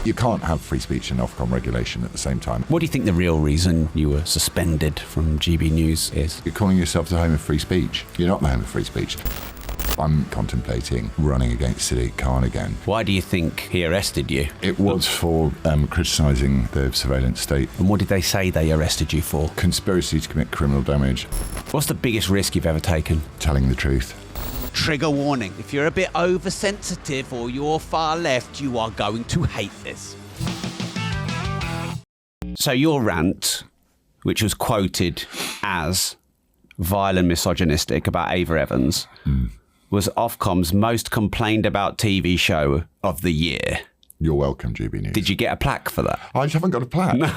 You can't have free speech and Ofcom regulation at the same time. What do you think the real reason you were suspended from GB News is? You're calling yourself the home of free speech. You're not the home of free speech. I'm contemplating running against Sadiq Khan again. Why do you think he arrested you? It was for criticising the surveillance state. And what did they say they arrested you for? Conspiracy to commit criminal damage. What's the biggest risk you've ever taken? Telling the truth. Trigger warning. If you're a bit oversensitive or you're far left, you are going to hate this. So your rant, which was quoted as vile and misogynistic about Ava Evans, was Ofcom's most complained about TV show of the year. You're welcome, GB News. Did you get a plaque for that? I haven't got a plaque. No.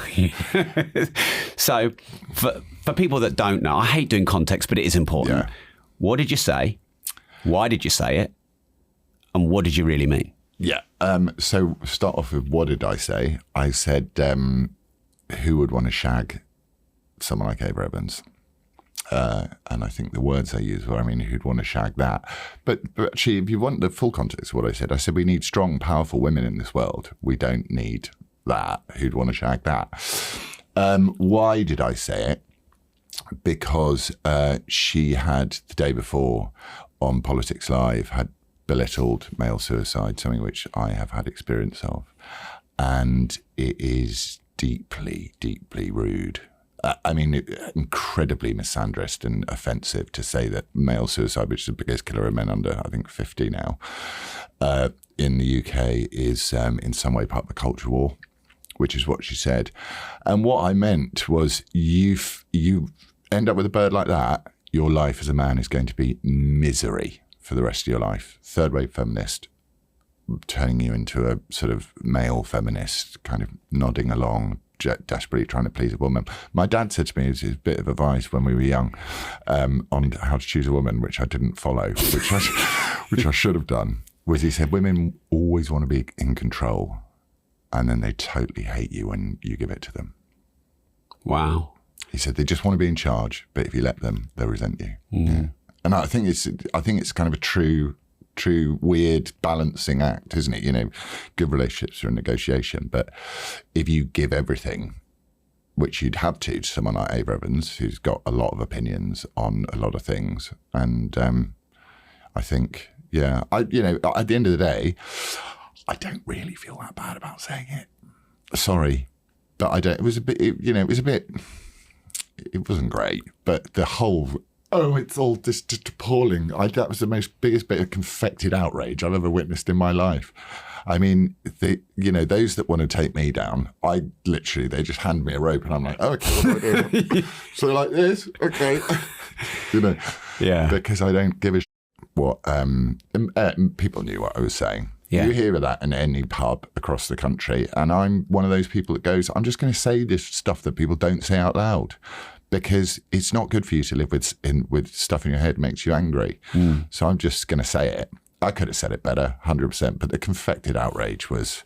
So for people that don't know, I hate doing context, but it is important. Yeah. What did you say? Why did you say it? And what did you really mean? Yeah. So start off with, what did I say? I said, who would want to shag someone like Ava Evans? And I think the words I used were, who'd want to shag that? But actually, if you want the full context of what I said we need strong, powerful women in this world. We don't need that. Who'd want to shag that? Why did I say it? Because she had, the day before on Politics Live, had belittled male suicide, something which I have had experience of. And it is deeply, deeply rude. Incredibly misandrist and offensive to say that male suicide, which is the biggest killer of men under, I think, 50 now, in the UK is in some way part of the culture war, which is what she said. And what I meant was, you end up with a bird like that, your life as a man is going to be misery for the rest of your life. Third-rate feminist, turning you into a sort of male feminist, kind of nodding along, desperately trying to please a woman. My dad said to me, it's a bit of advice when we were young, on how to choose a woman, which I didn't follow, which I should have done, was he said, women always want to be in control, and then they totally hate you when you give it to them. Wow. He said they just want to be in charge, but if you let them, they'll resent you. Yeah. And I think it's kind of a true weird balancing act, isn't it? Good relationships are a negotiation, but if you give everything, which you'd have to someone like Ava Evans, who's got a lot of opinions on a lot of things, and I think, at the end of the day, I don't really feel that bad about saying it. Sorry, but I don't. It was a bit. It wasn't great, but the whole. Oh, it's all just appalling. That was the biggest bit of confected outrage I've ever witnessed in my life. Those that want to take me down, they just hand me a rope and I'm like, oh, okay, what do I do? So like this, okay. Yeah. Because I don't give a what, people knew what I was saying. Yeah. You hear that in any pub across the country, and I'm one of those people that goes, I'm just going to say this stuff that people don't say out loud. Because it's not good for you to live with stuff in your head that makes you angry. So I'm just going to say it. I could have said it better, 100%. But the confected outrage was,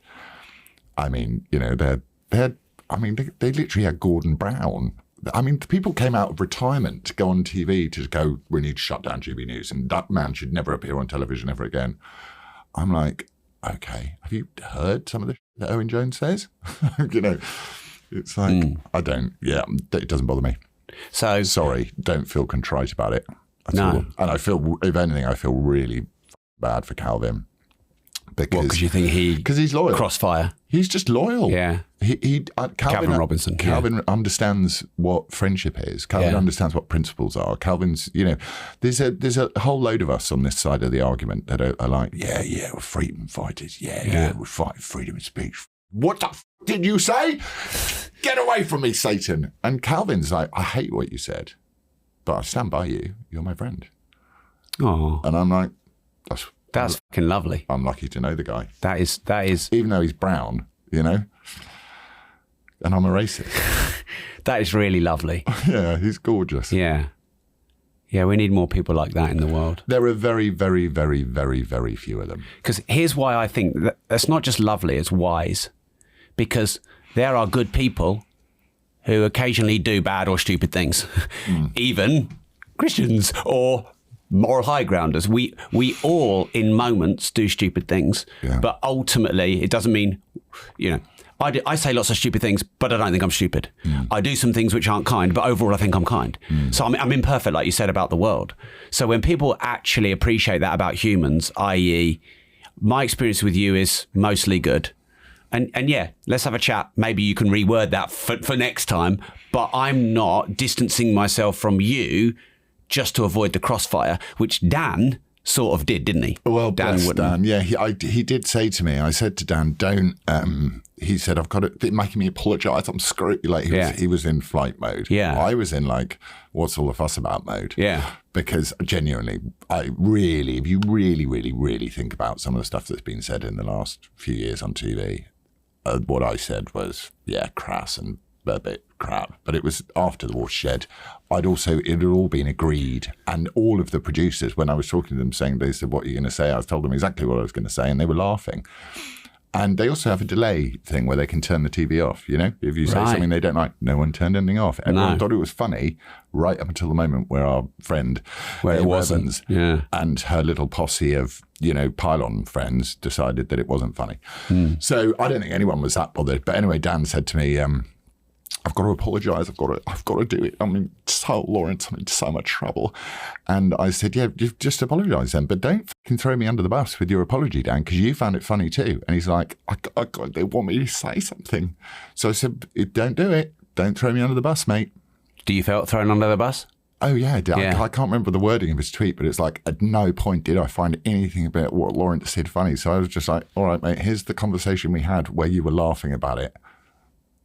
they literally had Gordon Brown. The people came out of retirement to go on TV to go, we need to shut down GB News, and that man should never appear on television ever again. I'm like, okay, have you heard some of the shit that Owen Jones says? It's like, I don't, it doesn't bother me. So sorry, don't feel contrite about it at all. And I feel, if anything, I feel really bad for Calvin. Because you think because he's loyal. Crossfire. He's just loyal. Yeah. Calvin Robinson. Calvin understands what friendship is. Calvin understands what principles are. Calvin's, there's a whole load of us on this side of the argument that are like, we're freedom fighters. Yeah, we're fighting freedom of speech. What the did you say? Get away from me, Satan. And Calvin's like, I hate what you said, but I stand by you. You're my friend. Oh. And I'm like, that's fucking lovely. I'm lucky to know the guy. That is. Even though he's brown, and I'm a racist. That is really lovely. Yeah, he's gorgeous. Yeah. Yeah, we need more people like that in the world. There are very, very, very, very, very few of them. Because here's why I think that's not just lovely, it's wise. Because there are good people who occasionally do bad or stupid things. Even Christians or moral high grounders. We all, in moments, do stupid things. Yeah. But ultimately, it doesn't mean you know, I say lots of stupid things, but I don't think I'm stupid. I do some things which aren't kind, but overall I think I'm kind. So I'm imperfect, like you said about the world. So when people actually appreciate that about humans, i.e. my experience with you is mostly good. And yeah, let's have a chat. Maybe you can reword that for next time. But I'm not distancing myself from you just to avoid the crossfire, which Dan sort of did, didn't he? Well, Dan Dan, yeah, he did say to me, I said to Dan, don't, he said, I've got it, making me apologise, I'm screwed. Like, he was in flight mode. Yeah. I was in like, what's all the fuss about mode? Yeah. Because genuinely, if you really think about some of the stuff that's been said in the last few years on TV, what I said was, yeah, crass and a bit crap, but it was after the watershed. It had all been agreed, and all of the producers, when I was talking to them, saying, they said, what are you going to say? I told them exactly what I was going to say, and they were laughing. And they also have a delay thing where they can turn the TV off, you know? If you say something they don't like, no one turned anything off. Everyone thought it was funny right up until the moment where our friend it wasn't. Evans and her little posse of, you know, pylon friends decided that it wasn't funny. So I don't think anyone was that bothered. But anyway, Dan said to me, I've got to apologise. I've got to do it. I'm in Laurence, I'm in so much trouble. And I said, yeah, just apologise then, but don't fucking throw me under the bus with your apology, Dan, because you found it funny too. And he's like, they want me to say something. So I said, don't do it. Don't throw me under the bus, mate. Do you feel thrown under the bus? Oh, yeah. I can't remember the wording of his tweet, but it's like, at no point did I find anything about what Laurence said funny. So I was just like, all right, mate, here's the conversation we had where you were laughing about it.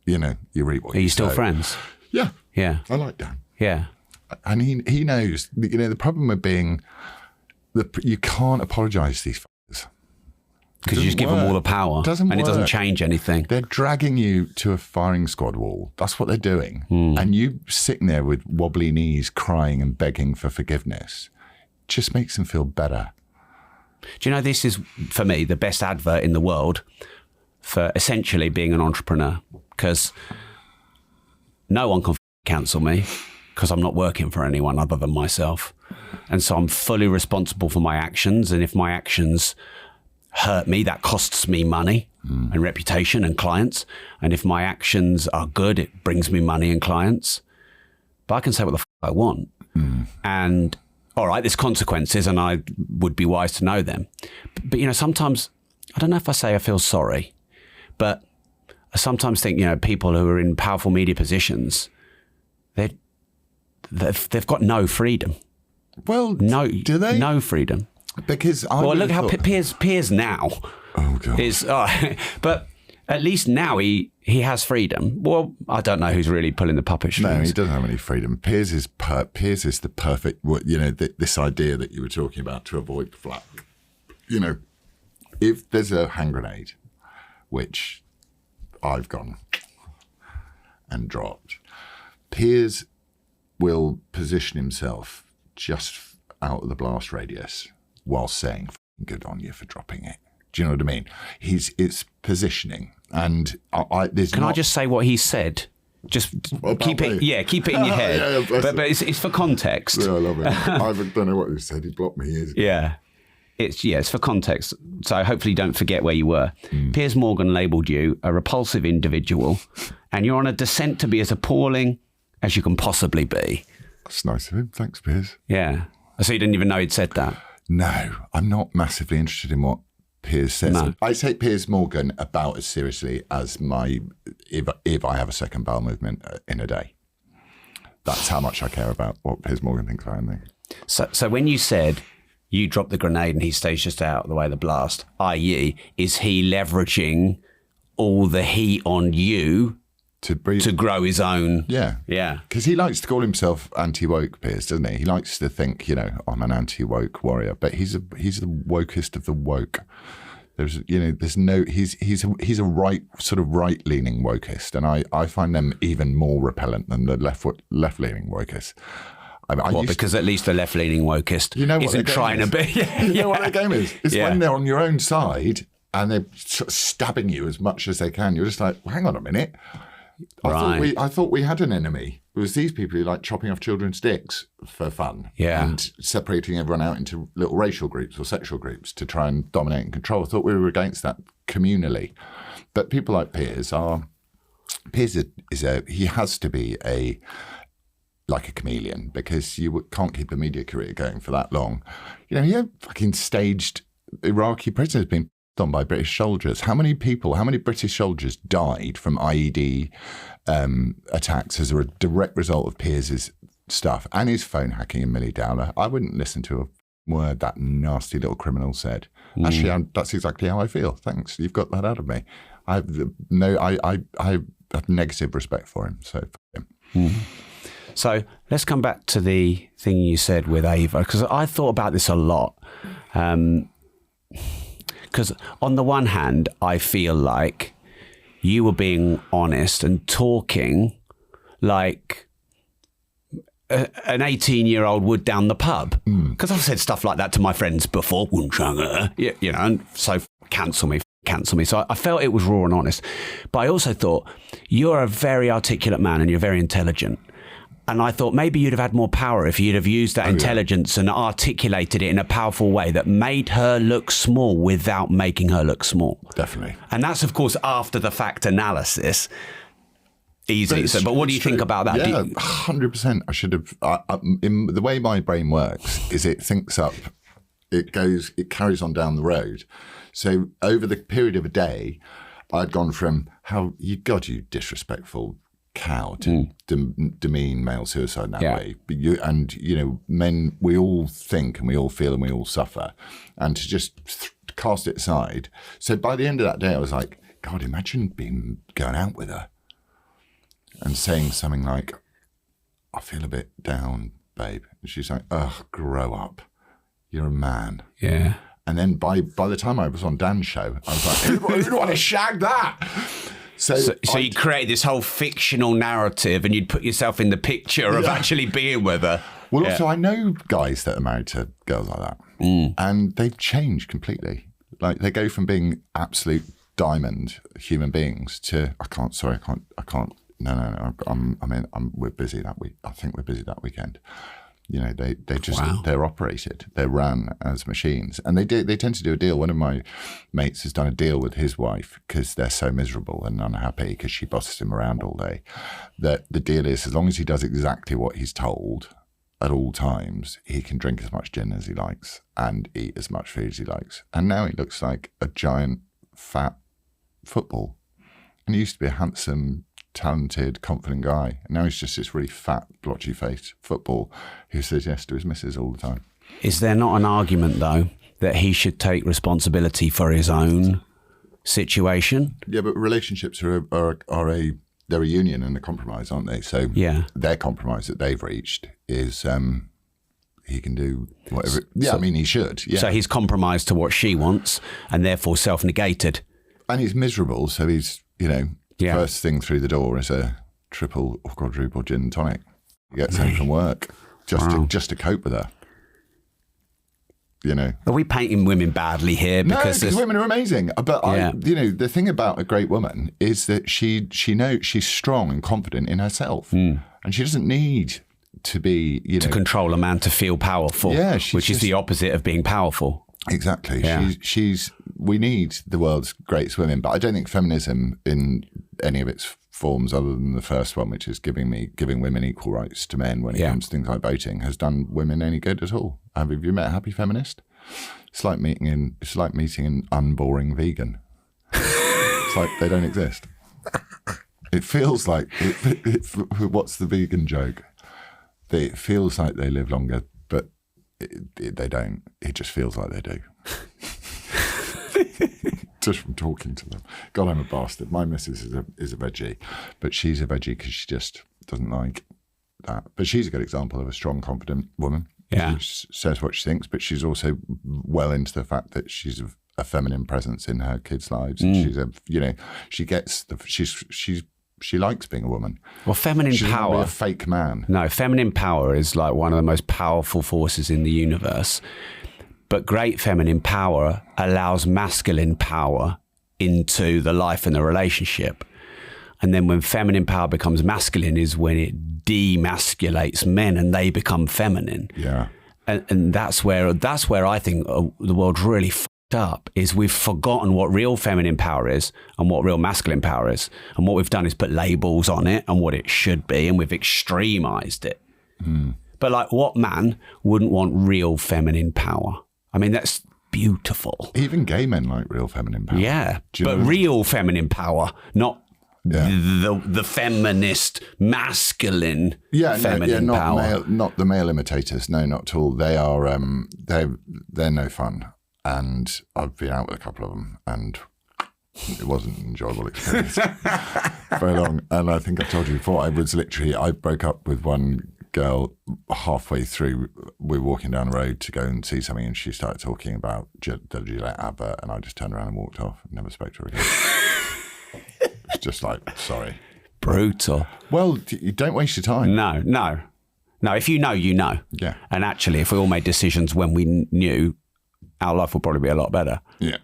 You know, you read what Are you say. still friends? Yeah. Yeah. I like Dan. Yeah. And he knows, you know, the problem with being, you can't apologise to these fuckers. Because you just give them all the power. It doesn't change anything. They're dragging you to a firing squad wall. That's what they're doing. And you sitting there with wobbly knees crying and begging for forgiveness just makes them feel better. Do you know, this is, for me, the best advert in the world for essentially being an entrepreneur, because no one can cancel me because I'm not working for anyone other than myself. And so I'm fully responsible for my actions. And if my actions hurt me, that costs me money and reputation and clients. And if my actions are good, it brings me money and clients. But I can say what the I want. And all right, there's consequences and I would be wise to know them. But you know, sometimes, I don't know if I say I feel sorry, but I sometimes think, you know, people who are in powerful media positions, they've got no freedom. Well, do they? No freedom. Because look how Piers now. Oh God. Is, but at least now he has freedom. Well, I don't know who's really pulling the puppet strings. No, he doesn't have any freedom. Piers is the perfect. You know, this idea that you were talking about to avoid flak. You know, if there's a hand grenade, which I've gone and dropped, Piers will position himself just out of the blast radius while saying, good on you for dropping it. Do you know what I mean? It's positioning. And I just say what he said? Just keep it in your head. But it's for context. Yeah, I love it. I don't know what he said. He blocked me. Yeah. It's for context. So hopefully you don't forget where you were. Piers Morgan labelled you a repulsive individual, and you're on a descent to be as appalling as you can possibly be. That's nice of him. Thanks, Piers. Yeah. So you didn't even know he'd said that? No, I'm not massively interested in what Piers says. No. I take Piers Morgan about as seriously as if I have a second bowel movement in a day. That's how much I care about what Piers Morgan thinks about me. So when you said you dropped the grenade and he stays just out of the way of the blast, i.e., is he leveraging all the heat on you to grow his own? Yeah. Yeah. Because he likes to call himself anti-woke, Piers, doesn't he? He likes to think, you know, I'm an anti-woke warrior, but he's the wokest of the woke. He's a right-leaning wokist, and I find them even more repellent than the left-leaning wokist. Because at least the left-leaning wokist isn't trying to be. You know what their game is? It's when they're on your own side and they're sort of stabbing you as much as they can. You're just like, well, hang on a minute. I thought we had an enemy. It was these people who like chopping off children's dicks for fun. Yeah. And separating everyone out into little racial groups or sexual groups to try and dominate and control. I thought we were against that communally. But people like Piers he has to be like a chameleon, because you can't keep a media career going for that long. You know, he had fucking staged Iraqi prisoners being on by British soldiers. How many British soldiers died from IED attacks as a direct result of Piers's stuff and his phone hacking and Millie Dowler? I wouldn't listen to a word that nasty little criminal said. Actually, that's exactly how I feel. Thanks, you've got that out of me. I have negative respect for him. So, So let's come back to the thing you said with Ava, because I thought about this a lot. Because on the one hand, I feel like you were being honest and talking like an 18-year-old would down the pub. Because I've said stuff like that to my friends before, you know, and so cancel me. So I felt it was raw and honest. But I also thought, you're a very articulate man and you're very intelligent. And I thought maybe you'd have had more power if you'd have used that intelligence and articulated it in a powerful way that made her look small without making her look small. Definitely. And that's, of course, after the fact analysis. Easy. But what do you think about that? Yeah, 100%. I should have. In the way my brain works is it thinks up, it carries on down the road. So over the period of a day, I'd gone from you disrespectful cow to demean male suicide in that way. But men, we all think and we all feel and we all suffer, and to just cast it aside. So by the end of that day, I was like, God, imagine going out with her and saying something like, I feel a bit down, babe. And she's like, ugh, grow up. You're a man. Yeah. And then by the time I was on Dan's show, I was like, who'd want to shag that? So you created this whole fictional narrative and you'd put yourself in the picture of actually being with her. Well, also, I know guys that are married to girls like that. And they've changed completely. Like, they go from being absolute diamond human beings to, we're busy that week. I think we're busy that weekend. You know, they're operated, they're run as machines, and they tend to do a deal. One of my mates has done a deal with his wife because they're so miserable and unhappy because she bosses him around all day. That the deal is, as long as he does exactly what he's told at all times, he can drink as much gin as he likes and eat as much food as he likes. And now he looks like a giant fat football, and he used to be a handsome, talented, confident guy. And now he's just this really fat, blotchy-faced football who says yes to his missus all the time. Is there not an argument, though, that he should take responsibility for his own situation? Yeah, but relationships they're a union and a compromise, aren't they? So their compromise that they've reached is he can do whatever. I mean, he should. Yeah. So he's compromised to what she wants and therefore self-negated. And he's miserable, so he's, first thing through the door is a triple or quadruple gin and tonic. He gets home from work just to cope with her. Are we painting women badly here? Because women are amazing. But the thing about a great woman is that she knows she's strong and confident in herself, and she doesn't need to be to control a man to feel powerful. Yeah, which is the opposite of being powerful. Exactly. Yeah. We need the world's greatest women, but I don't think feminism in any of its forms, other than the first one, which is giving women equal rights to men when it comes to things like voting, has done women any good at all. Have you met a happy feminist? It's like meeting an unboring vegan. It's like they don't exist. It feels like what's the vegan joke? It feels like they live longer, but they don't. It just feels like they do. Just from talking to them. God, I'm a bastard. My missus is a veggie, but she's a veggie because she just doesn't like that. But she's a good example of a strong, confident woman. Yeah. She says what she thinks, but she's also well into the fact that she's a feminine presence in her kids' lives. She's she likes being a woman. Well, feminine She's power. Not a fake man. No, feminine power is like one of the most powerful forces in the universe. But great feminine power allows masculine power into the life and the relationship. And then when feminine power becomes masculine is when it demasculates men and they become feminine. Yeah. And that's where I think the world's really fucked up is we've forgotten what real feminine power is and what real masculine power is. And what we've done is put labels on it and what it should be, and we've extremized it. But like, what man wouldn't want real feminine power? I mean, that's beautiful. Even gay men like real feminine power. Yeah, Do you but know? real feminine power, not the feminist, masculine feminine power. Not the male imitators. No, not at all. They are they're no fun. And I've been out with a couple of them, and it wasn't an enjoyable experience very long. And I think I told you before, I broke up with one girl halfway through. We were walking down the road to go and see something, and she started talking about the Gillette advert, and I just turned around and walked off and never spoke to her again. It's just like, sorry. Brutal. Well, you don't waste your time. No. If you know, you know. Yeah. And actually, if we all made decisions when we knew, our life would probably be a lot better. Yeah.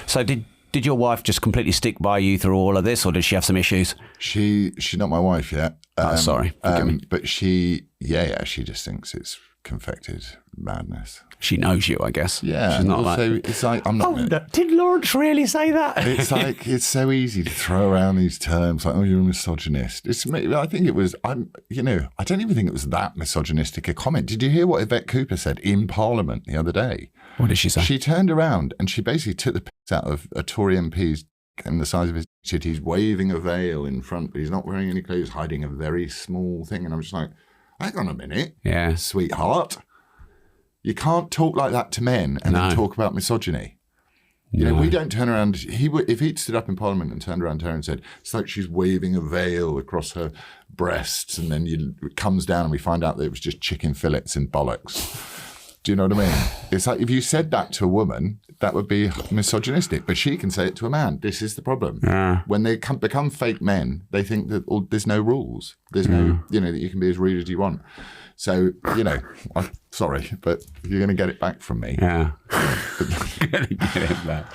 So did your wife just completely stick by you through all of this, or did she have some issues? She's not my wife yet. Sorry. Forgive me. But she just thinks it's confected madness. She knows you, I guess. Yeah. She's not also, like, it's like, I'm not. did Laurence really say that? It's like, it's so easy to throw around these terms like, oh, you're a misogynist. I think it was, I don't even think it was that misogynistic a comment. Did you hear what Yvette Cooper said in Parliament the other day? What did she say? She turned around and she basically took the piss out of a Tory MP's and the size of his shit. He's waving a veil in front, but he's not wearing any clothes, hiding a very small thing. And I'm just like, hang on a minute. Yeah. Sweetheart. You can't talk like that to men and then talk about misogyny. You know, we don't turn around. If he'd stood up in Parliament and turned around to her and said, it's like she's waving a veil across her breasts, and then it comes down and we find out that it was just chicken fillets and bollocks. Do you know what I mean? It's like, if you said that to a woman, that would be misogynistic, but she can say it to a man. This is the problem. Yeah. When they become fake men, they think that there's no rules. There's no, that you can be as rude as you want. So, I'm sorry, but you're going to get it back from me. Yeah. Get it back.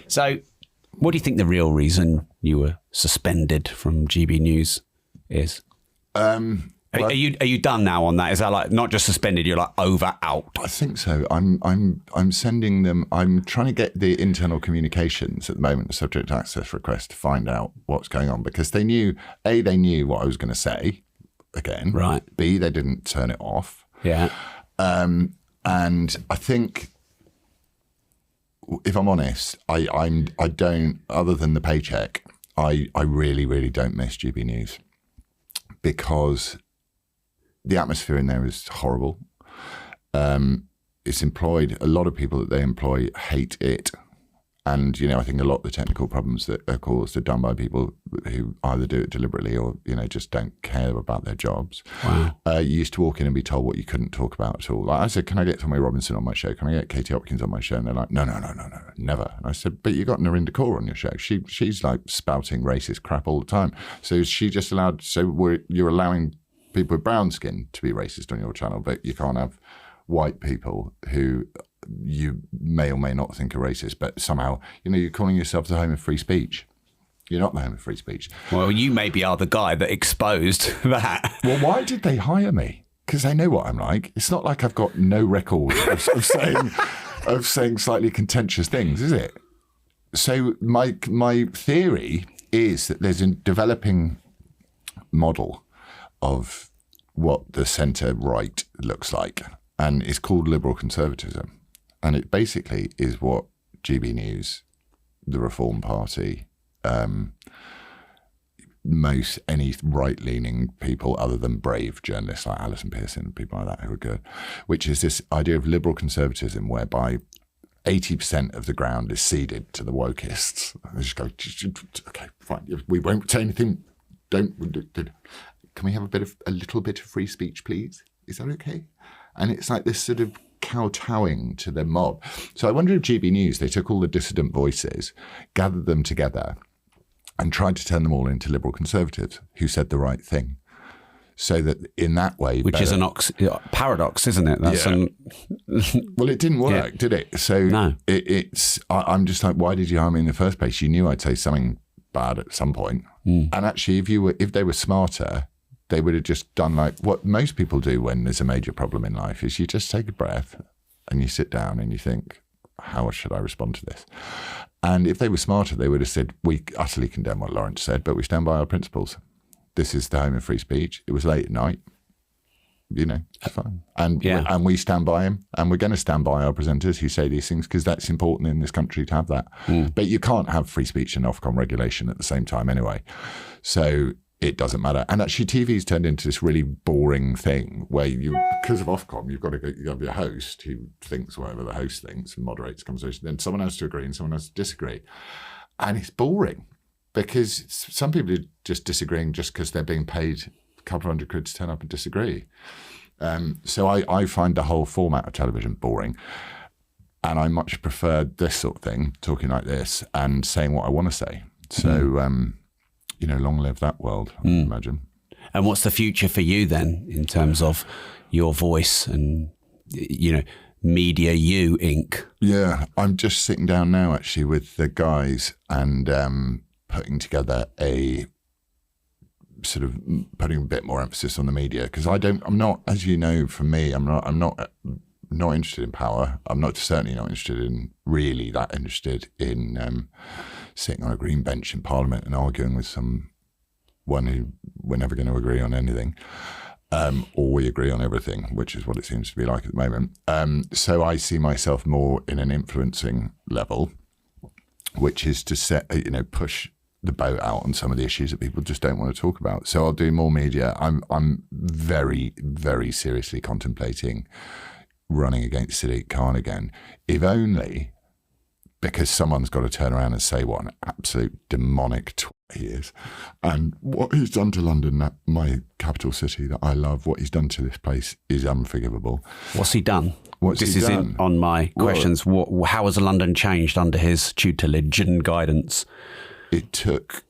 So, what do you think the real reason you were suspended from GB News is? Are you done now on that? Is that like not just suspended? You're like over out. I think so. I'm sending them. I'm trying to get the internal communications at the moment, the subject access request, to find out what's going on, because they knew what I was going to say. Again, right. B, they didn't turn it off. Yeah. And I think, if I'm honest, I don't. Other than the paycheck, I really, really don't miss GB News, because the atmosphere in there is horrible. It's employed, a lot of people that they employ hate it. And, I think a lot of the technical problems that are caused are done by people who either do it deliberately or, just don't care about their jobs. Wow. You used to walk in and be told what you couldn't talk about at all. Like I said, can I get Tommy Robinson on my show? Can I get Katie Hopkins on my show? And they're like, no, never. And I said, but you got Narinda Kaur on your show. She's like spouting racist crap all the time. So she just you're allowing people with brown skin to be racist on your channel, but you can't have white people who you may or may not think are racist, but somehow, you're calling yourself the home of free speech. You're not the home of free speech. Well, you maybe are the guy that exposed that. Well, why did they hire me? Because they know what I'm like. It's not like I've got no record of saying slightly contentious things, is it? So my theory is that there's a developing model of what the centre right looks like, and it's called liberal conservatism. And it basically is what GB News, the Reform Party, most any right-leaning people other than brave journalists like Alison Pearson and people like that who are good, which is this idea of liberal conservatism whereby 80% of the ground is ceded to the wokeists. They just go, okay, fine, we won't say anything. Can we have a little bit of free speech, please? Is that okay? And it's like this sort of kowtowing to the mob. So I wonder if GB News, they took all the dissident voices, gathered them together and tried to turn them all into liberal conservatives who said the right thing. So that in that way... Which is an paradox, isn't it? Well, it didn't work, did it? So no. I'm just like, why did you hire me in the first place? You knew I'd say something bad at some point. And actually, if they were smarter, they would have just done like what most people do when there's a major problem in life, is you just take a breath and you sit down and you think, how should I respond to this? And if they were smarter, they would have said, we utterly condemn what Laurence said, but we stand by our principles. This is the home of free speech. It was late at night. It's fine. And we stand by him, and we're going to stand by our presenters who say these things, because that's important in this country to have that. But you can't have free speech and Ofcom regulation at the same time anyway. So it doesn't matter. And actually TV's turned into this really boring thing where because of Ofcom, you have your host who thinks whatever the host thinks and moderates the conversation. Then someone has to agree and someone has to disagree. And it's boring because some people are just disagreeing just because they're being paid couple of £100 to turn up and disagree. So I find the whole format of television boring, and I much prefer this sort of thing, talking like this and saying what I want to say. So, long live that world, I imagine. And what's the future for you then in terms of your voice and, Media U Inc.? Yeah, I'm just sitting down now actually with the guys and putting together sort of putting a bit more emphasis on the media, because I'm not, as you know, from me, I'm not interested in power. I'm certainly not really that interested in sitting on a green bench in Parliament and arguing with someone who we're never going to agree on anything, or we agree on everything, which is what it seems to be like at the moment. So I see myself more in an influencing level, which is to push the boat out on some of the issues that people just don't want to talk about. So I'll do more media. I'm very, very seriously contemplating running against Sadiq Khan again, if only because someone's got to turn around and say what an absolute demonic twat he is. And what he's done to London, my capital city that I love, what he's done to this place is unforgivable. What's he done? This is on my questions. Well, how has London changed under his tutelage and guidance? It took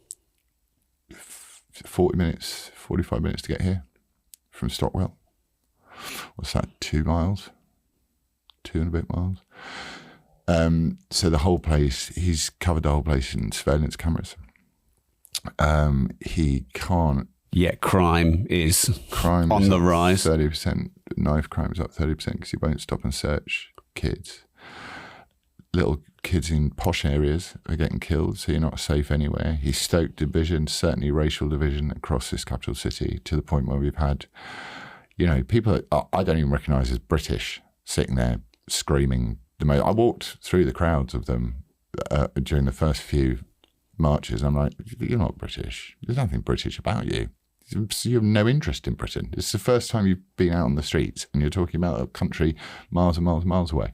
45 minutes to get here from Stockwell. What's that, 2 miles? 2 and a bit miles. So the whole place, he's covered the whole place in surveillance cameras. He can't... Yet crime is on the rise. 30%. Knife crime is up 30% because he won't stop and search kids. Little kids in posh areas are getting killed, so you're not safe anywhere. He's stoked division, certainly racial division across this capital city, to the point where we've had, people I don't even recognise as British sitting there screaming. I walked through the crowds of them during the first few marches. I'm like, you're not British. There's nothing British about you. You have no interest in Britain. It's the first time you've been out on the streets and you're talking about a country miles and miles and miles away.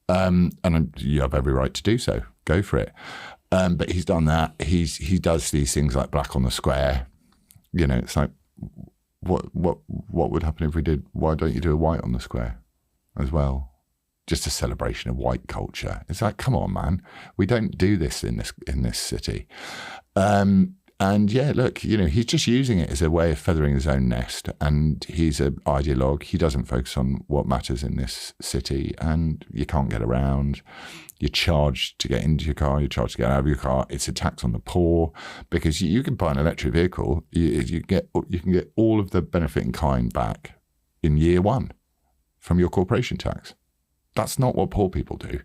And you have every right to do so. Go for it. But he's done that. He does these things like black on the square. It's like, what would happen if we did, why don't you do a white on the square as well? Just a celebration of white culture. It's like, come on, man. We don't do this in this city. And yeah, look, he's just using it as a way of feathering his own nest. And he's an ideologue. He doesn't focus on what matters in this city. And you can't get around. You're charged to get into your car. You're charged to get out of your car. It's a tax on the poor, because you can buy an electric vehicle. You can get all of the benefit in kind back in year one from your corporation tax. That's not what poor people do,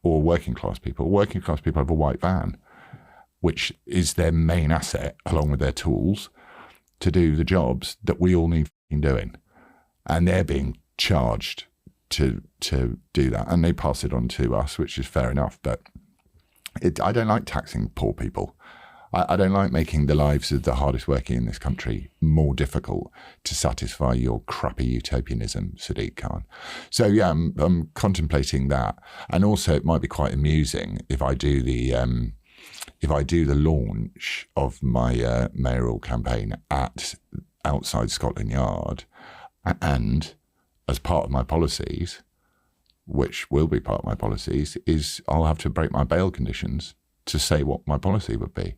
or working class people. Working class people have a white van, which is their main asset, along with their tools, to do the jobs that we all need doing. And they're being charged to do that. And they pass it on to us, which is fair enough. But I don't like taxing poor people. I don't like making the lives of the hardest working in this country more difficult to satisfy your crappy utopianism, Sadiq Khan. So yeah, I'm contemplating that. And also it might be quite amusing if I do the launch of my mayoral campaign outside Scotland Yard, and as part of my policies, which will be part of my policies, is I'll have to break my bail conditions to say what my policy would be.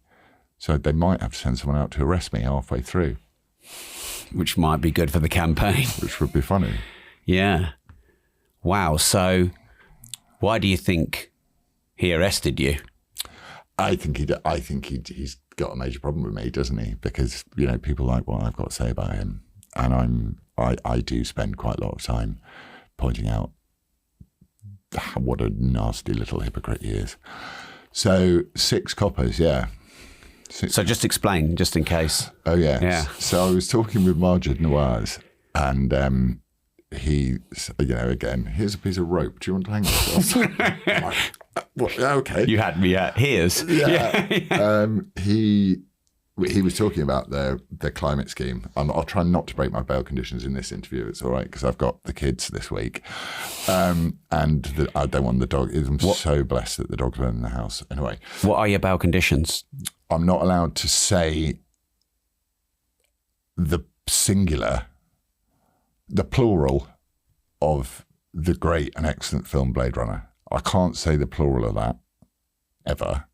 So they might have to send someone out to arrest me halfway through. Which might be good for the campaign. Which would be funny. Yeah. Wow. So why do you think he arrested you? I think he's got a major problem with me, doesn't he? Because, people like what I've got to say about him. And I do spend quite a lot of time pointing out what a nasty little hypocrite he is. So 6 coppers, yeah. So just explain, just in case. Oh, yeah. Yeah. So I was talking with Marjad Nawaz, and he, again, here's a piece of rope. Do you want to hang yourself? Like, what? Okay. You had me at here's. Yeah. He was talking about the climate scheme. I'll try not to break my bail conditions in this interview. It's all right, because I've got the kids this week. And I don't want the dog. I'm so blessed that the dogs are in the house. Anyway. What are your bail conditions? I'm not allowed to say the singular, the plural of the great and excellent film Blade Runner. I can't say the plural of that ever.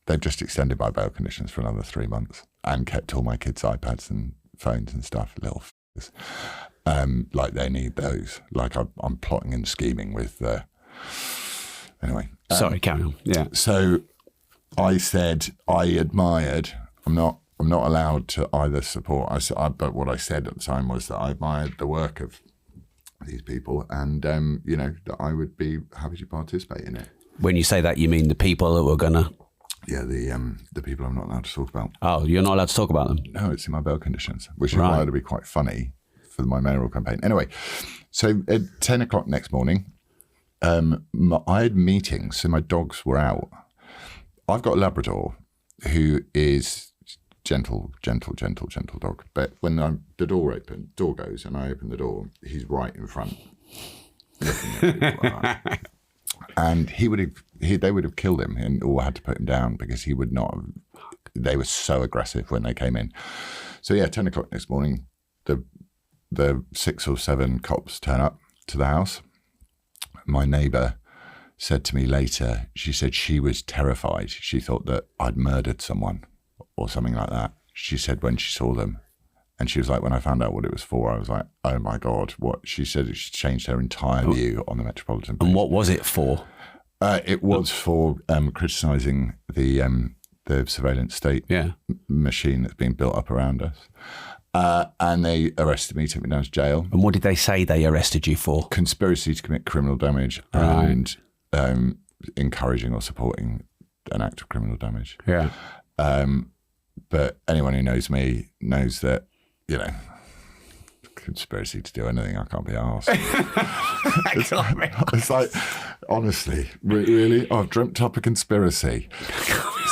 They've just extended my bail conditions for another 3 months and kept all my kids' iPads and phones and stuff, little f***ers. Like they need those. Like I'm plotting and scheming with anyway. Sorry, carry on. Yeah. So I said I admired. I'm not allowed to either support. But what I said at the time was that I admired the work of these people, and that I would be happy to participate in it. When you say that, you mean the people that were gonna. Yeah, the people I'm not allowed to talk about. Oh, you're not allowed to talk about them? No, it's in my bail conditions, which is why it'd be quite funny for my mayoral campaign. Anyway, so at 10 o'clock next morning, I had meetings, so my dogs were out. I've got a Labrador who is gentle dog. But when the door goes and I open the door, he's right in front. Looking at me, right. And they would have killed him or had to put him down because he would not have. They were so aggressive when they came in. So yeah, 10 o'clock next morning, the 6 or 7 cops turn up to the house. My neighbour said to me later, she said she was terrified. She thought that I'd murdered someone or something like that. She said when she saw them. And she was like, when I found out what it was for, I was like, oh my God, what? She said she changed her entire view on the Metropolitan Police. And what was it for? It was for criticising the surveillance state machine that's been built up around us. And they arrested me, took me down to jail. And what did they say they arrested you for? Conspiracy to commit criminal damage and encouraging or supporting an act of criminal damage. Yeah. But anyone who knows me knows that, conspiracy to do anything, I can't be asked. It's like, honestly, really, I've dreamt up a conspiracy.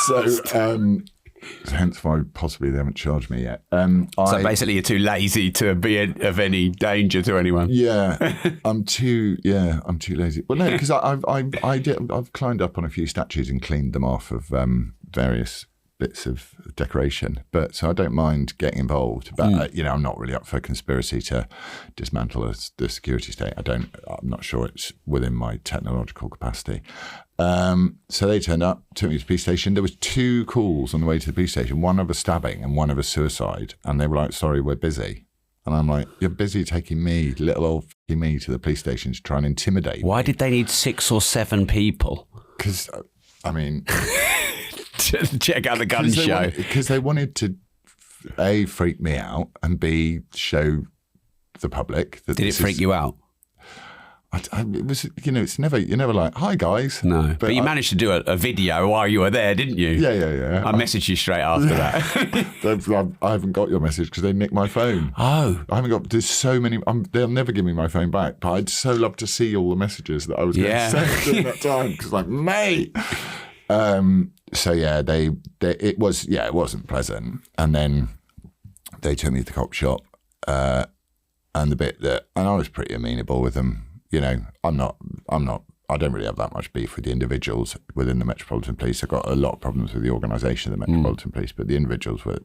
So, hence why possibly they haven't charged me yet. So basically you're too lazy to be of any danger to anyone. Yeah, I'm too lazy. Well, no, because I've climbed up on a few statues and cleaned them off of various bits of decoration, but so I don't mind getting involved, but I'm not really up for conspiracy to dismantle the security state. I'm not sure it's within my technological capacity. So they turned up, took me to the police station. There was 2 calls on the way to the police station, one of a stabbing and one of a suicide, and they were like, sorry, we're busy. And I'm like, you're busy taking me, little old me, to the police station to try and intimidate me. Why did they need 6 or 7 people? Because Just check out the gun show. Because they wanted to, A, freak me out, and B, show the public that. Did it freak you out? It was, it's never, you're never like, hi guys. No, but you managed to do a video while you were there, didn't you? Yeah. I messaged you straight after that. I haven't got your message because they nicked my phone. Oh. I haven't got, there's so many, they'll never give me my phone back, but I'd so love to see all the messages that I was going to send during that time, because like, mate. So yeah, it wasn't pleasant. And then they took me to the cop shop, and I was pretty amenable with them. I don't really have that much beef with the individuals within the Metropolitan Police. I've got a lot of problems with the organisation of the Metropolitan Police, but the individuals were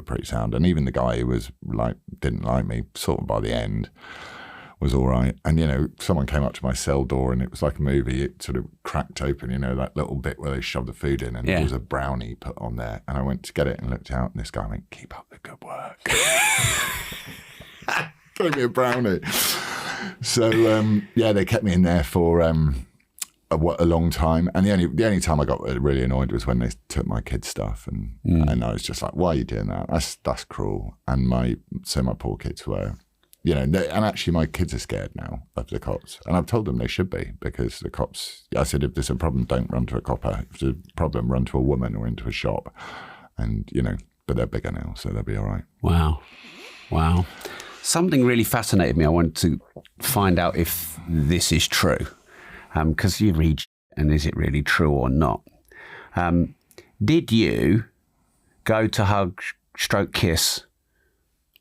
pretty sound. And even the guy who was didn't like me, sort of by the end, was all right. And, someone came up to my cell door and it was like a movie. It sort of cracked open, that little bit where they shoved the food in, and there was a brownie put on there. And I went to get it and looked out, and this guy went, keep up the good work. Gave me a brownie. So, they kept me in there for a long time. And the only time I got really annoyed was when they took my kids' stuff. And I was just like, why are you doing that? That's cruel. And my poor kids were and actually my kids are scared now of the cops. And I've told them they should be, because the cops, I said, if there's a problem, don't run to a copper. If there's a problem, run to a woman or into a shop. And, but they're bigger now, so they'll be all right. Wow. Something really fascinated me. I wanted to find out if this is true. Because you read, and is it really true or not? Did you go to hug, stroke, kiss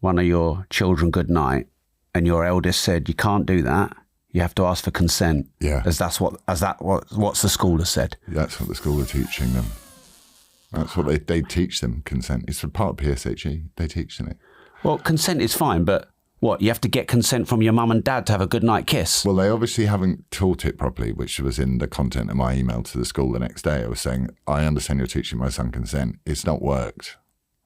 one of your children goodnight, and your eldest said, you can't do that, you have to ask for consent? Yeah. What's the school has said? That's what the school are teaching them. That's what they teach them, consent. It's a part of PSHE. They teach them it. Well, consent is fine, but what, you have to get consent from your mum and dad to have a goodnight kiss? Well, they obviously haven't taught it properly, which was in the content of my email to the school the next day. I was saying, I understand you're teaching my son consent. It's not worked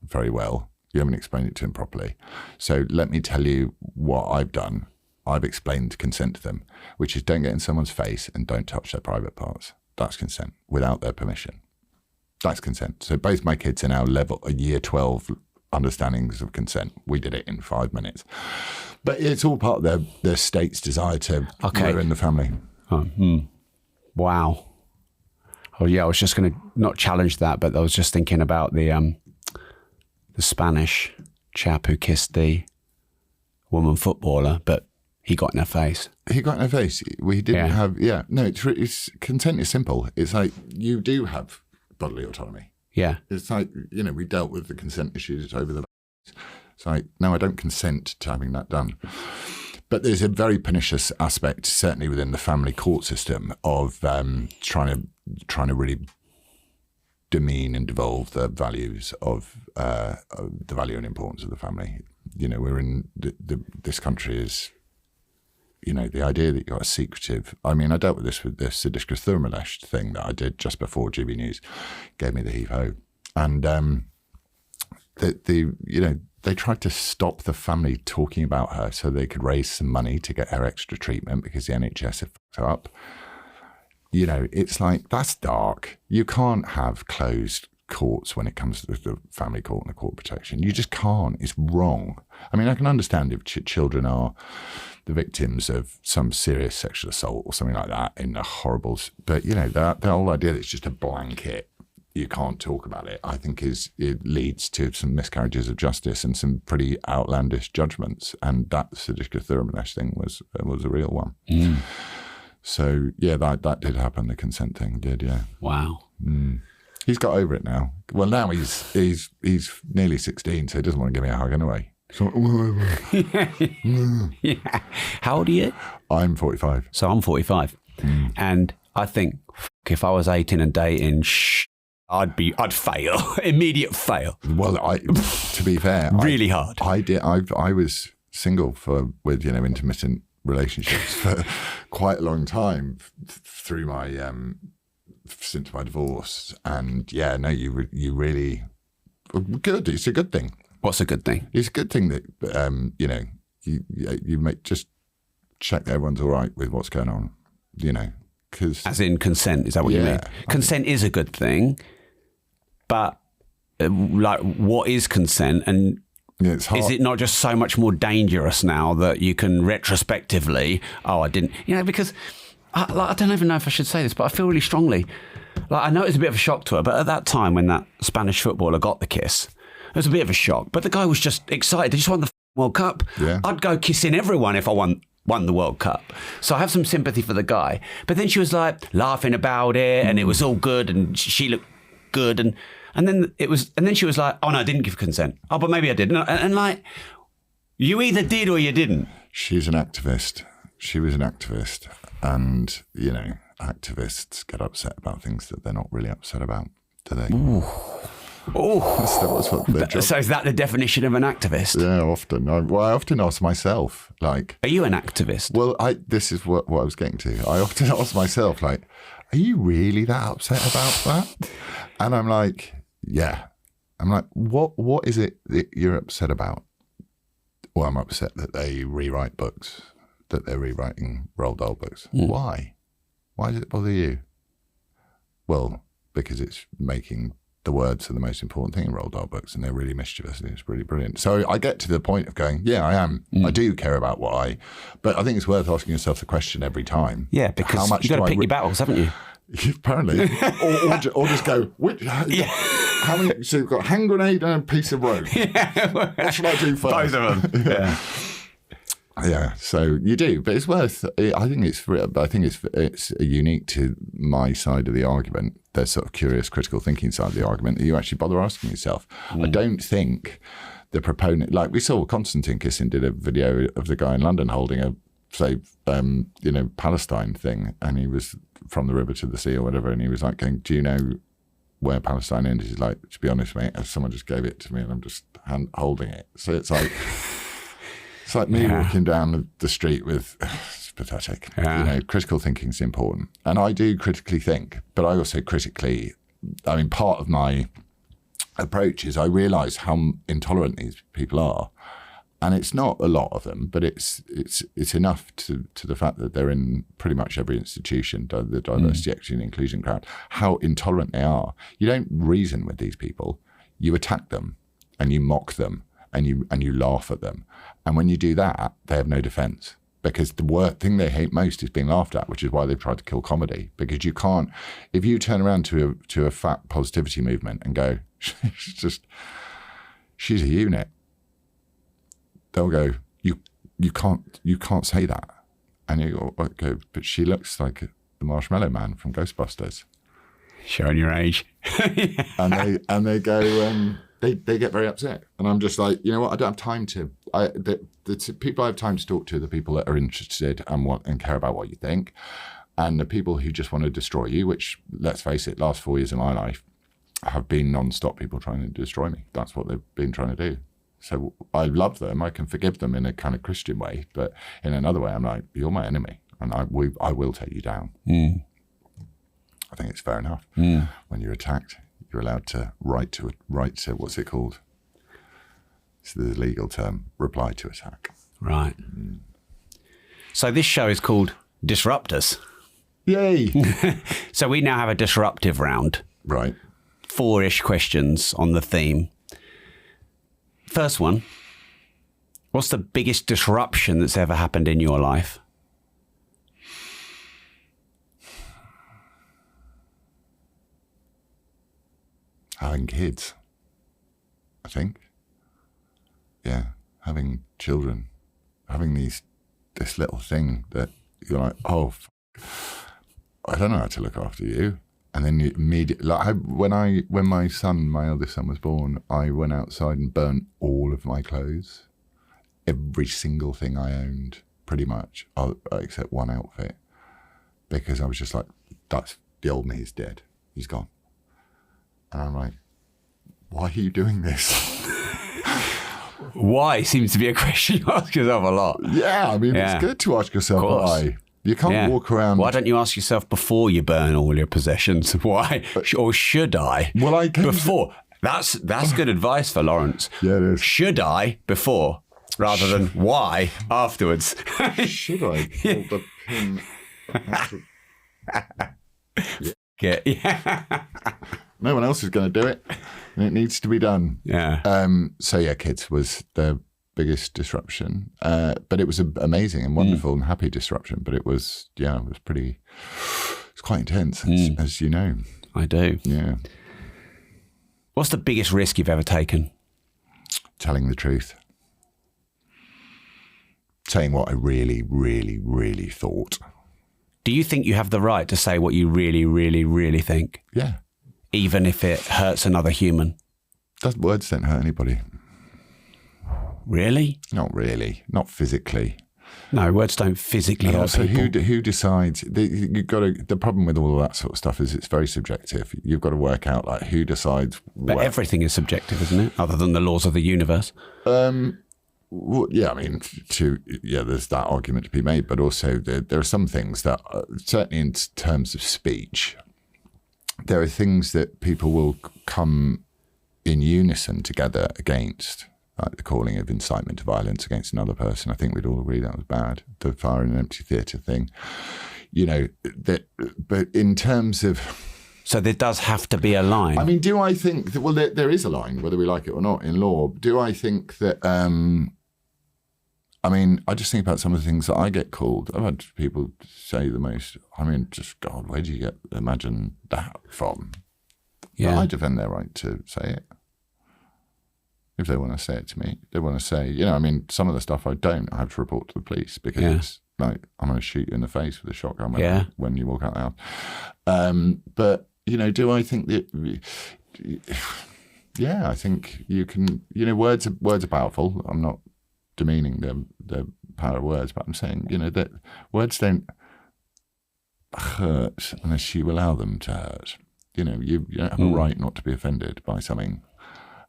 very well. You haven't explained it to him properly. So let me tell you what I've done. I've explained consent to them, which is don't get in someone's face and don't touch their private parts. That's consent without their permission. That's consent. So both my kids are now year 12 understandings of consent. We did it in 5 minutes. But it's all part of their state's desire to ruin the family. Wow. Oh yeah, I was just going to not challenge that, but I was just thinking about the Spanish chap who kissed the woman footballer, but he got in her face. He got in her face. We didn't have, no, it's consent is simple. It's like you do have bodily autonomy. Yeah. It's like, we dealt with the consent issues over the. It's like, no, I don't consent to having that done. But there's a very pernicious aspect, certainly within the family court system, of trying to really demean and devolve the values of the value and importance of the family. We're in this country is, the idea that you've got a secretive. I mean, I dealt with this Sidishka thing that I did just before GB News gave me the heave-ho, and they tried to stop the family talking about her so they could raise some money to get her extra treatment because the NHS had fucked her up. It's like, that's dark. You can't have closed courts when it comes to the family court and the court protection. You just can't. It's wrong. I mean, I can understand if children are the victims of some serious sexual assault or something like that in a horrible, but the whole idea that it's just a blanket, you can't talk about it, I think it leads to some miscarriages of justice and some pretty outlandish judgments. And that Sidishka thing was a real one. Mm. So yeah, that did happen. The consent thing did, yeah. Wow. Mm. He's got over it now. Well, now he's nearly 16, so he doesn't want to give me a hug anyway. So, yeah. How old are you? I'm 45. So I'm 45, and I think if I was 18 and dating, I'd fail. Immediate fail. Well, to be fair, really hard. I was single with intermittent relationships for quite a long time through my since my divorce, and you really good. It's a good thing. What's a good thing? It's a good thing that you make just check that everyone's all right with what's going on. Because as in consent, is that what you mean? Consent is a good thing, but what is consent, and it's hard. Is it not just so much more dangerous now that you can retrospectively, I didn't, because I don't even know if I should say this, but I feel really strongly. I know it was a bit of a shock to her, but at that time when that Spanish footballer got the kiss, it was a bit of a shock. But the guy was just excited. They just won the World Cup. Yeah. I'd go kissing everyone if I won the World Cup. So I have some sympathy for the guy. But then she was like laughing about it, and it was all good, and she looked good, and then she was like, oh no, I didn't give consent. Oh, but maybe I did. And like, you either did or you didn't. She's an activist. She was an activist, and activists get upset about things that they're not really upset about, do they? Ooh. Oh, so is that the definition of an activist? Yeah, often. I often ask myself, like, are you an activist? Well, this is what I was getting to. I often ask myself, like, are you really that upset about that? And I'm like, yeah. I'm like, what is it that you're upset about? Well, I'm upset that they rewrite books, that they're rewriting Roald Dahl books. Why? Why does it bother you? Well, because it's making the words are the most important thing in Roald Dahl books, and they're really mischievous, and it's really brilliant. So I get to the point of going, yeah, I am. I do care about but I think it's worth asking yourself the question every time. Yeah, because you've got to pick your battles, haven't you? Apparently. or just go, how many? So you've got hand grenade and a piece of rope. What should I do first? Both of them. Yeah. Yeah, so you do, but it's worth. I think it's unique to my side of the argument, the sort of curious, critical thinking side of the argument, that you actually bother asking yourself. I don't think the proponent, like we saw Konstantin Kissin did a video of the guy in London holding a Palestine thing, and he was from the river to the sea or whatever, and he was like going, do you know where Palestine ends? He's like, to be honest, mate, someone just gave it to me and I'm just holding it. So it's like. It's like me walking down the street with, it's pathetic. Yeah. Critical thinking is important. And I do critically think, but I also part of my approach is I realise how intolerant these people are. And it's not a lot of them, but it's enough to the fact that they're in pretty much every institution, the diversity, equity and inclusion crowd, how intolerant they are. You don't reason with these people. You attack them and you mock them. And you laugh at them. And when you do that, they have no defence. Because the thing they hate most is being laughed at, which is why they've tried to kill comedy. Because you can't, if you turn around to a fat positivity movement and go, she's a unit, they'll go, you can't say that. And you go, but she looks like the Marshmallow Man from Ghostbusters. Showing your age. and they go, They get very upset, and I'm just like, you know what? I don't have time to. The people I have time to talk to are the people that are interested and care about what you think, and the people who just want to destroy you. Which, let's face it, last 4 years of my life have been non-stop people trying to destroy me. That's what they've been trying to do. So I love them. I can forgive them in a kind of Christian way, but in another way, I'm like, you're my enemy, and I will take you down. I think it's fair enough. When you're attacked, you're allowed to write to what's it called? It's the legal term, reply to attack. Right. So this show is called Disruptors. Yay! So we now have a disruptive round. Right. 4-ish questions on the theme. First one, what's the biggest disruption that's ever happened in your life? Having kids, I think. Yeah, having children, having this little thing that you're like, I don't know how to look after you. And then you immediately, when my eldest son was born, I went outside and burnt all of my clothes, every single thing I owned, pretty much, except one outfit, because I was just like, that's the old me is dead. He's gone. And I'm like, why are you doing this? Why seems to be a question you ask yourself a lot. Yeah, I mean, it's good to ask yourself why. You can't walk around. Why don't you ask yourself before you burn all your possessions? Why? Or should I? Well, I can. Before. That's good advice for Laurence. Yeah, it is. Should I before rather than why afterwards? Should I hold the pin? Yeah. No one else is going to do it, and it needs to be done. Yeah. So yeah, kids was the biggest disruption, but it was an amazing and wonderful and happy disruption. But it was it's quite intense, as you know. I do. Yeah. What's the biggest risk you've ever taken? Telling the truth. Saying what I really, really, really thought. Do you think you have the right to say what you really, really, really think? Yeah. Even if it hurts another human? Words don't hurt anybody. Really? Not really. Not physically. No, words don't physically hurt also, people. who decides? The problem with all of that sort of stuff is it's very subjective. You've got to work out like who decides. But everything is subjective, isn't it? Other than the laws of the universe. Well, yeah, I mean, there's that argument to be made, but also there are some things that, certainly in terms of speech, there are things that people will come in unison together against, like the calling of incitement to violence against another person. I think we'd all agree that was bad. The fire in an empty theatre thing, but in terms of So there does have to be a line. I mean, do I think that, well, there is a line, whether we like it or not, in law. Do I think that, I mean, I just think about some of the things that I get called. I've had people say the most, I mean, just, God, where do you imagine that from? Yeah. But I defend their right to say it. If they want to say it to me, they want to say, you know, I mean, some of the stuff I have to report to the police because it's like, I'm going to shoot you in the face with a shotgun when you walk out the house. But, you know, do I think that, yeah, I think you can, you know, words are powerful. I'm not demeaning the power of words, but I'm saying, you know, that words don't hurt unless you allow them to hurt. You know, you don't have a right not to be offended by something.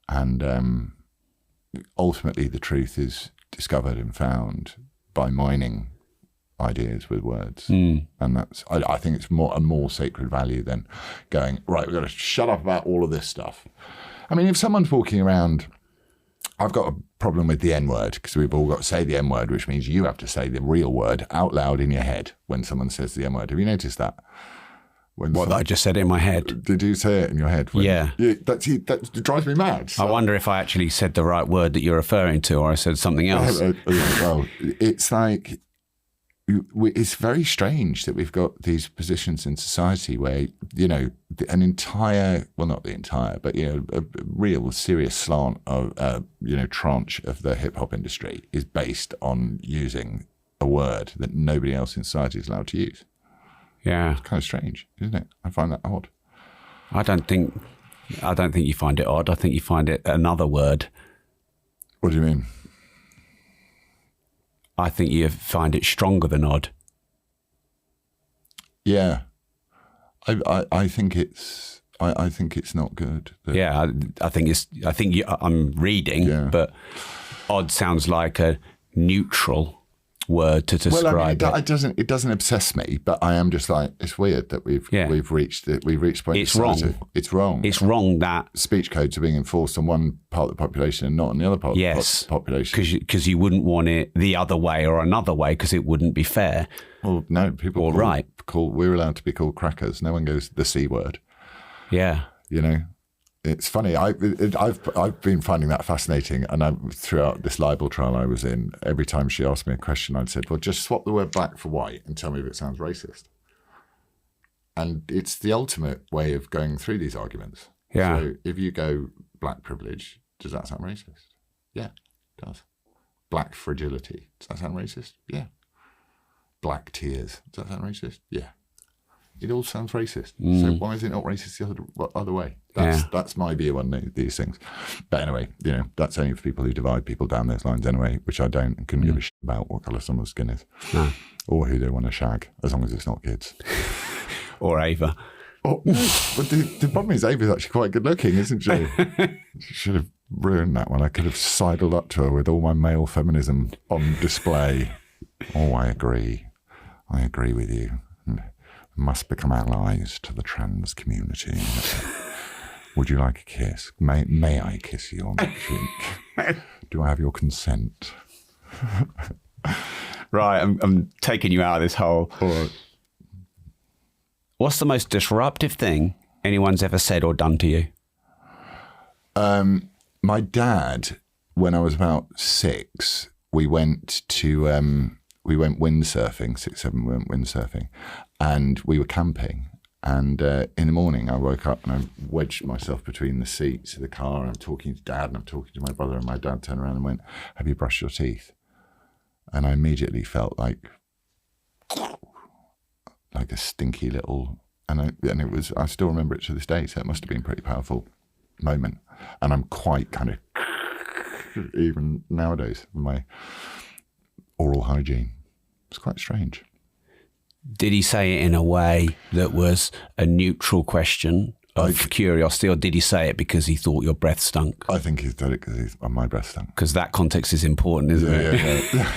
And ultimately, the truth is discovered and found by mining ideas with words. And that's, I think it's a more sacred value than going, right, we've got to shut up about all of this stuff. I mean, if someone's walking around, I've got a problem with the N-word because we've all got to say the N-word, which means you have to say the real word out loud in your head when someone says the N-word. Have you noticed that? What, that I just said it in my head? Did you say it in your head? Yeah. That drives me mad. So. I wonder if I actually said the right word that you're referring to, or I said something else. Well, it's like, it's very strange that we've got these positions in society where, you know, an entire, well, not the entire, but, you know, a real serious slant of, you know, tranche of the hip hop industry is based on using a word that nobody else in society is allowed to use. Yeah. It's kind of strange, isn't it? I find that odd. I don't think you find it odd. I think you find it another word. What do you mean? I think you find it stronger than odd. Yeah. I think it's not good. Yeah, I'm reading, but odd sounds like a neutral word to describe. Well, I mean, it doesn't obsess me, but I am just like, it's weird that we've reached point. It's wrong. It's wrong. It's wrong that speech codes are being enforced on one part of the population and not on the other part of the population. Because you wouldn't want it the other way or another way because it wouldn't be fair. Well, no, people we're allowed to be called crackers. No one goes the C word. Yeah. You know, it's funny. I've been finding that fascinating, and throughout this libel trial I was in, every time she asked me a question, I'd said, "Well, just swap the word black for white and tell me if it sounds racist." And it's the ultimate way of going through these arguments. Yeah. So if you go black privilege, does that sound racist? Yeah, it does. Black fragility, does that sound racist? Yeah. Black tears, does that sound racist? Yeah. It all sounds racist. So why is it not racist the other way? That's my view on these things. But anyway, you know, that's only for people who divide people down those lines anyway, which I don't and couldn't give a shit about what colour someone's skin is. No. Or who they want to shag, as long as it's not kids. Or Ava. But the problem is Ava's actually quite good looking, isn't she? She should have ruined that one. I could have sidled up to her with all my male feminism on display. Oh, I agree. I agree with you. Must become allies to the trans community. Would you like a kiss? May I kiss you on the cheek? Do I have your consent? Right, I'm taking you out of this hole. Right. What's the most disruptive thing anyone's ever said or done to you? My dad, when I was about 6, we went windsurfing, 6, 7, we went windsurfing, and we were camping. And in the morning, I woke up and I wedged myself between the seats of the car, and I'm talking to Dad and I'm talking to my brother, and my dad turned around and went, "Have you brushed your teeth?" And I immediately felt like a stinky little, I still remember it to this day, so it must have been a pretty powerful moment. And I'm quite kind of, even nowadays, with my oral hygiene. It's quite strange. Did he say it in a way that was a neutral question of curiosity, or did he say it because he thought your breath stunk? I think he said it because my breath stunk. Because that context is important, isn't it? Yeah.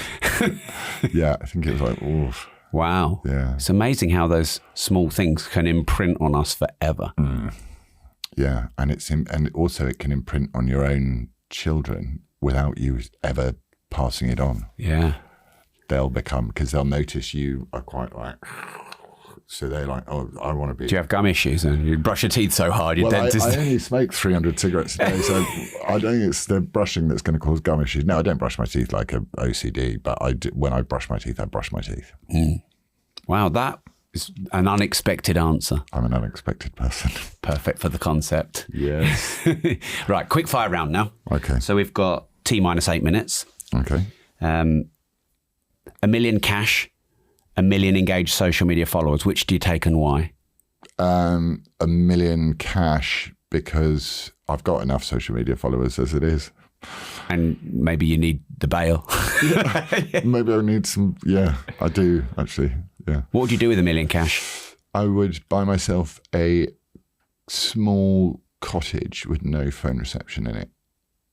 Yeah, I think it was like, oof. Wow. Yeah. It's amazing how those small things can imprint on us forever. Yeah, and also it can imprint on your own children without you ever passing it on. Yeah. They'll become, because they'll notice you are quite like, So they're like, oh, I want to be. Do you have gum issues and you brush your teeth so hard, your Well, dentist? I only smoke 300 cigarettes a day, so I don't think it's the brushing that's going to cause gum issues. No, I don't brush my teeth like a OCD, but I do, when I brush my teeth, I brush my teeth. Wow, that is an unexpected answer. I'm an unexpected person. Perfect for the concept. Yes. Right, quick fire round now. Okay. So we've got T-8 minutes. Okay. $1 million cash, 1 million engaged social media followers. Which do you take and why? 1 million cash because I've got enough social media followers as it is. And maybe you need the bail. Maybe I need some. Yeah, I do actually. Yeah. What would you do with 1 million cash? I would buy myself a small cottage with no phone reception in it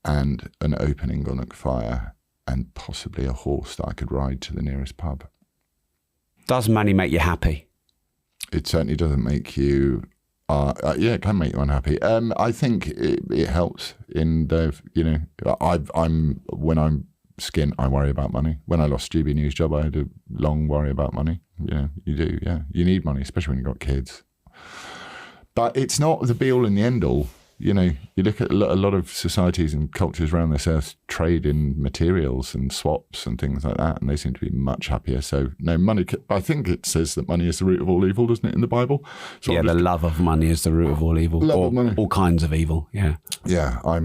and an open Ingolnook fire and possibly a horse that I could ride to the nearest pub. Does money make you happy? It certainly doesn't make you. Yeah, it can make you unhappy. I think it helps in the. I'm when I'm skint, I worry about money. When I lost GB News job, I had a long worry about money. You do. Yeah, you need money, especially when you've got kids. But it's not the be all and the end all. You look at a lot of societies and cultures around this earth trade in materials and swaps and things like that, and they seem to be much happier. So, no, money, I think it says that money is the root of all evil, doesn't it, in the Bible? So yeah, the love of money is the root of all evil. Love of money. All kinds of evil, yeah. Yeah, I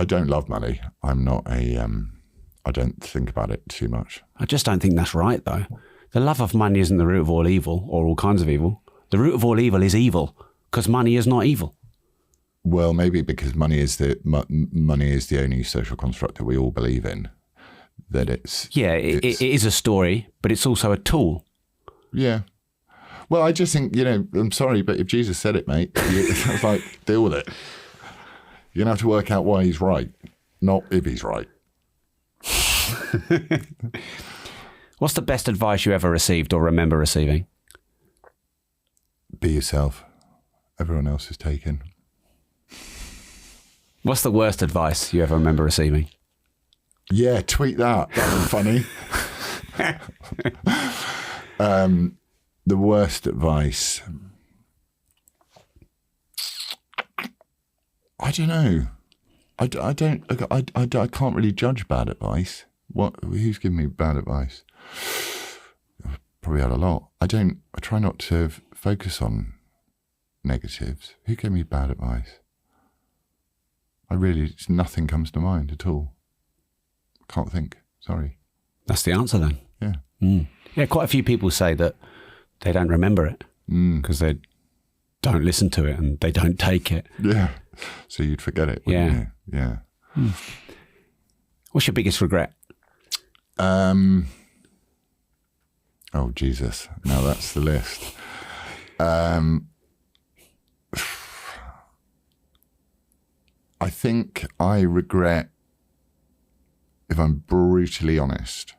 don't love money. I'm not I don't think about it too much. I just don't think that's right, though. The love of money isn't the root of all evil or all kinds of evil. The root of all evil is evil, because money is not evil. Well, maybe because money is the only social construct that we all believe in. That it's it is a story, but it's also a tool. Yeah. Well, I just think I'm sorry, but if Jesus said it, mate, it's like deal with it. You're gonna have to work out why he's right, not if he's right. What's the best advice you ever received or remember receiving? Be yourself. Everyone else is taken. What's the worst advice you ever remember receiving? Yeah, tweet that. That was funny. The worst advice. I don't know. I can't really judge bad advice. Who's given me bad advice? I've probably had a lot. I try not to focus on negatives. Who gave me bad advice? Nothing comes to mind at all. Can't think. Sorry. That's the answer then. Yeah. Yeah, quite a few people say that they don't remember it because they don't listen to it and they don't take it. Yeah. So you'd forget it, wouldn't you? Yeah. What's your biggest regret? Oh, Jesus. Now that's the list. I think I regret, if I'm brutally honest,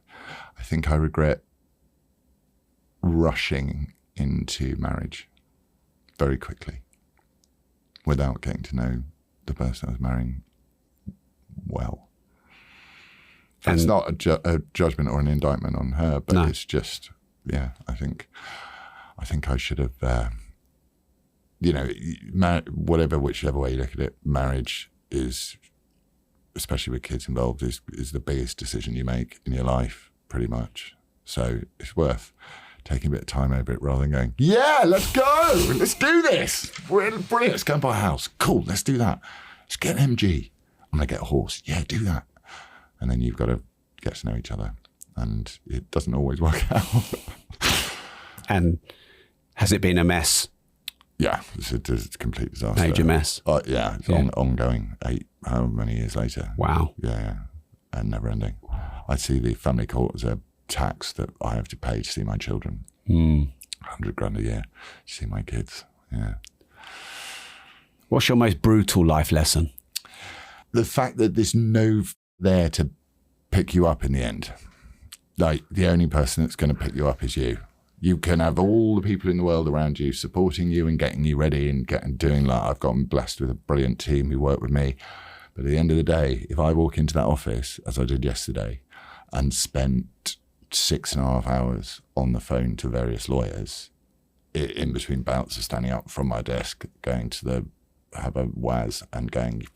I think I regret rushing into marriage very quickly without getting to know the person I was marrying well. It's not a judgment or an indictment on her, but it's just, I think I should have, whichever way you look at it, marriage is, especially with kids involved, is the biggest decision you make in your life, pretty much. So it's worth taking a bit of time over it rather than going, yeah, let's go, let's do this. Brilliant, let's go and buy a house. Cool, let's do that. Let's get an MG. I'm going to get a horse. Yeah, do that. And then you've got to get to know each other. And it doesn't always work out. And has it been a mess? Yeah, it's a complete disaster. Major mess. It's ongoing. How many years later? Wow. Yeah, and never ending. I see the family court as a tax that I have to pay to see my children. 100 grand a year to see my kids. Yeah. What's your most brutal life lesson? The fact that there's no there to pick you up in the end. Like, the only person that's going to pick you up is you. You can have all the people in the world around you supporting you and getting you ready and doing that. I've gotten blessed with a brilliant team who work with me. But at the end of the day, if I walk into that office, as I did yesterday, and spent 6.5 hours on the phone to various lawyers, in between bouts of standing up from my desk, going to have a waz and going,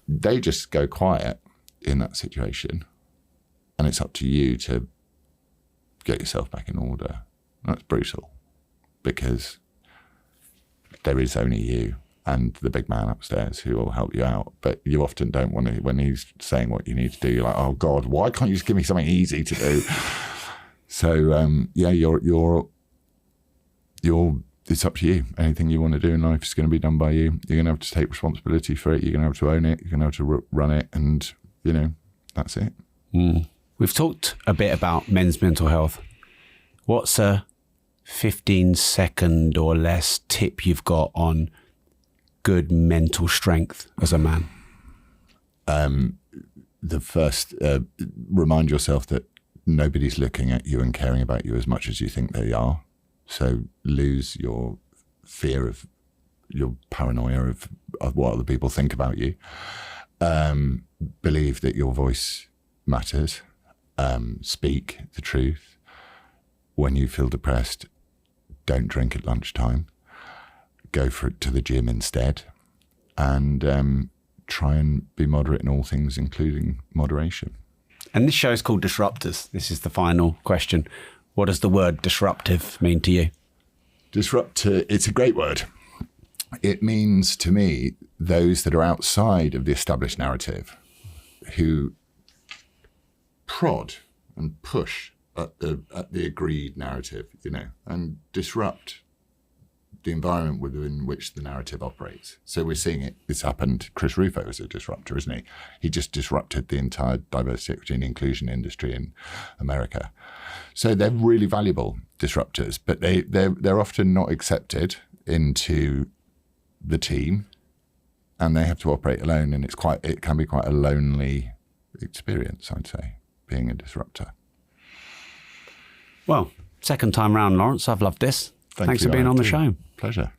they just go quiet in that situation. And it's up to you to get yourself back in order. That's brutal, because there is only you and the big man upstairs who will help you out. But you often don't want to, when he's saying what you need to do, you're like, oh God, why can't you just give me something easy to do? So yeah, it's up to you. Anything you want to do in life is going to be done by you. You're going to have to take responsibility for it. You're going to have to own it. You're going to have to run it. And, that's it. We've talked a bit about men's mental health. What's a 15-second or less tip you've got on good mental strength as a man? The first, remind yourself that nobody's looking at you and caring about you as much as you think they are. So lose your fear of, your paranoia of what other people think about you. Believe that your voice matters. Speak the truth. When you feel depressed, don't drink at lunchtime. Go to the gym instead. And try and be moderate in all things, including moderation. And this show is called Disruptors. This is the final question. What does the word disruptive mean to you? Disruptor, it's a great word. It means to me those that are outside of the established narrative, who prod and push at the agreed narrative, and disrupt the environment within which the narrative operates. So we're seeing it. It's happened. Chris Rufo is a disruptor, isn't he? He just disrupted the entire diversity, equity, and inclusion industry in America. So they're really valuable disruptors, but they're often not accepted into the team, and they have to operate alone. And it can be quite a lonely experience, I'd say, being a disruptor. Well, second time round, Laurence. I've loved this. Thanks for being on the show. Pleasure.